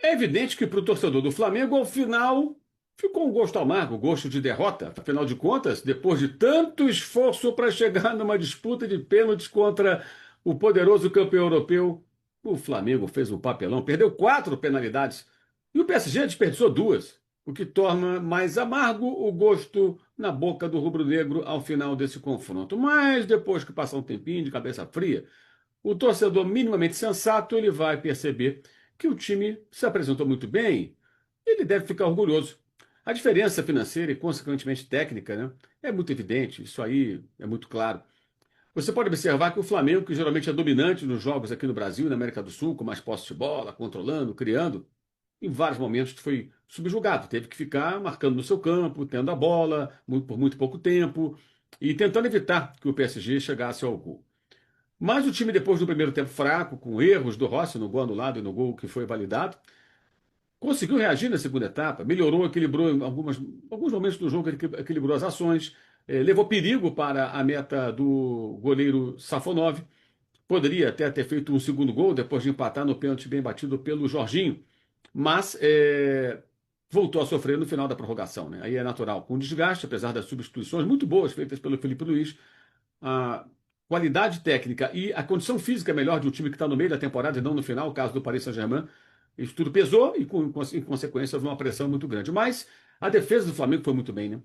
É evidente que para o torcedor do Flamengo, ao final, ficou um gosto amargo, gosto de derrota. Afinal de contas, depois de tanto esforço para chegar numa disputa de pênaltis contra o poderoso campeão europeu, o Flamengo fez um papelão, perdeu 4 penalidades e o PSG desperdiçou 2, o que torna mais amargo o gosto na boca do rubro-negro ao final desse confronto. Mas depois que passar um tempinho de cabeça fria, o torcedor minimamente sensato ele vai perceber que o time se apresentou muito bem, ele deve ficar orgulhoso. A diferença financeira e, consequentemente, técnica, né, é muito evidente, isso aí é muito claro. Você pode observar que o Flamengo, que geralmente é dominante nos jogos aqui no Brasil e na América do Sul, com mais posse de bola, controlando, criando, em vários momentos foi subjugado, teve que ficar marcando no seu campo, tendo a bola por muito pouco tempo e tentando evitar que o PSG chegasse ao gol. Mas o time, depois do primeiro tempo fraco, com erros do Rossi no gol anulado e no gol que foi validado, conseguiu reagir na segunda etapa, melhorou, equilibrou em alguns momentos do jogo, equilibrou as ações, levou perigo para a meta do goleiro Safonov. Poderia até ter feito um segundo gol depois de empatar no pênalti bem batido pelo Jorginho, mas voltou a sofrer no final da prorrogação, né? Aí é natural, com desgaste, apesar das substituições muito boas feitas pelo Felipe Luiz, a qualidade técnica e a condição física melhor de um time que está no meio da temporada e não no final, o caso do Paris Saint-Germain, isso tudo pesou e, em consequência, houve uma pressão muito grande. Mas a defesa do Flamengo foi muito bem, né?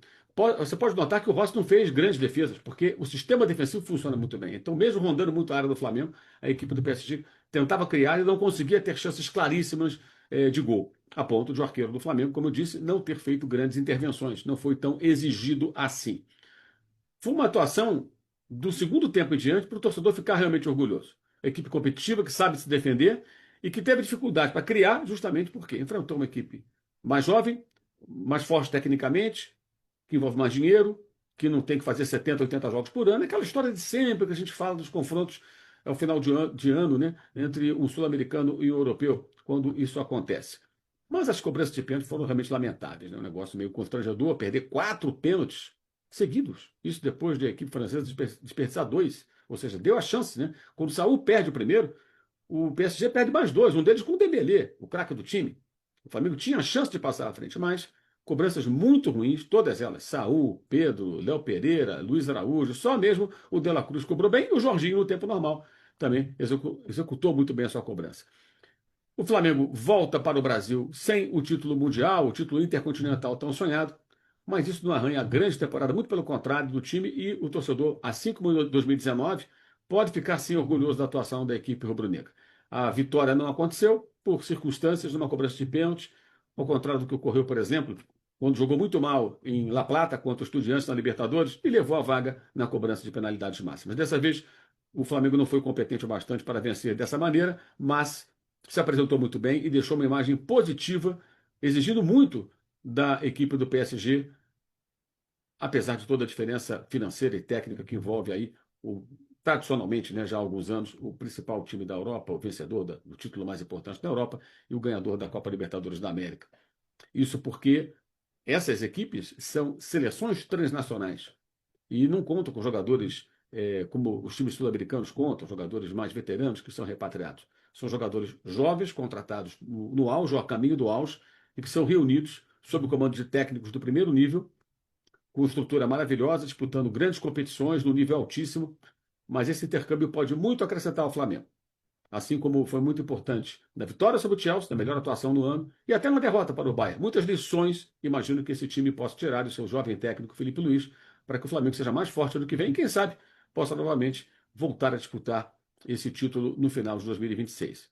Você pode notar que o Rossi não fez grandes defesas, porque o sistema defensivo funciona muito bem. Então, mesmo rondando muito a área do Flamengo, a equipe do PSG tentava criar e não conseguia ter chances claríssimas de gol, a ponto de o arqueiro do Flamengo, como eu disse, não ter feito grandes intervenções. Não foi tão exigido assim. Foi uma atuação do segundo tempo em diante para o torcedor ficar realmente orgulhoso. Equipe competitiva que sabe se defender e que teve dificuldade para criar, justamente porque enfrentou uma equipe mais jovem, mais forte tecnicamente, que envolve mais dinheiro, que não tem que fazer 70, 80 jogos por ano. É aquela história de sempre que a gente fala dos confrontos ao final de ano, né, entre o sul-americano e o europeu, quando isso acontece. Mas as cobranças de pênalti foram realmente lamentáveis, né? Um negócio meio constrangedor, perder 4 pênaltis seguidos. Isso depois de a equipe francesa desperdiçar 2. Ou seja, deu a chance, né? Quando o Saúl perde o primeiro, o PSG perde mais 2. Um deles com o Dembélé, o craque do time. O Flamengo tinha a chance de passar à frente, mas cobranças muito ruins, todas elas. Saúl, Pedro, Léo Pereira, Luiz Araújo, só mesmo o De La Cruz cobrou bem e o Jorginho, no tempo normal, também executou muito bem a sua cobrança. O Flamengo volta para o Brasil sem o título mundial, o título intercontinental tão sonhado, mas isso não arranha a grande temporada, muito pelo contrário, do time e o torcedor, assim como em 2019, pode ficar sim orgulhoso da atuação da equipe rubro-negra. A vitória não aconteceu por circunstâncias numa cobrança de pênalti, ao contrário do que ocorreu, por exemplo, quando jogou muito mal em La Plata contra o Estudiantes na Libertadores e levou a vaga na cobrança de penalidades máximas. Dessa vez, o Flamengo não foi competente o bastante para vencer dessa maneira, mas se apresentou muito bem e deixou uma imagem positiva, exigindo muito da equipe do PSG, apesar de toda a diferença financeira e técnica que envolve aí tradicionalmente, né, já há alguns anos, o principal time da Europa, o vencedor do título mais importante da Europa e o ganhador da Copa Libertadores da América. Isso porque essas equipes são seleções transnacionais e não contam com jogadores como os times sul-americanos contam, jogadores mais veteranos que são repatriados. São jogadores jovens, contratados no auge, ou a caminho do auge, e que são reunidos sob o comando de técnicos do primeiro nível, com estrutura maravilhosa, disputando grandes competições no nível altíssimo, mas esse intercâmbio pode muito acrescentar ao Flamengo. Assim como foi muito importante na vitória sobre o Chelsea, na melhor atuação no ano, e até na derrota para o Bayern. Muitas lições, imagino que esse time possa tirar do seu jovem técnico Felipe Luiz, para que o Flamengo seja mais forte do que vem e, quem sabe, possa novamente voltar a disputar esse título no final de 2026.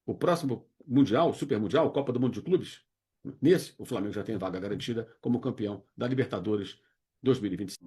O próximo Mundial, o Super Mundial, Copa do Mundo de Clubes, nesse o Flamengo já tem vaga garantida como campeão da Libertadores 2026.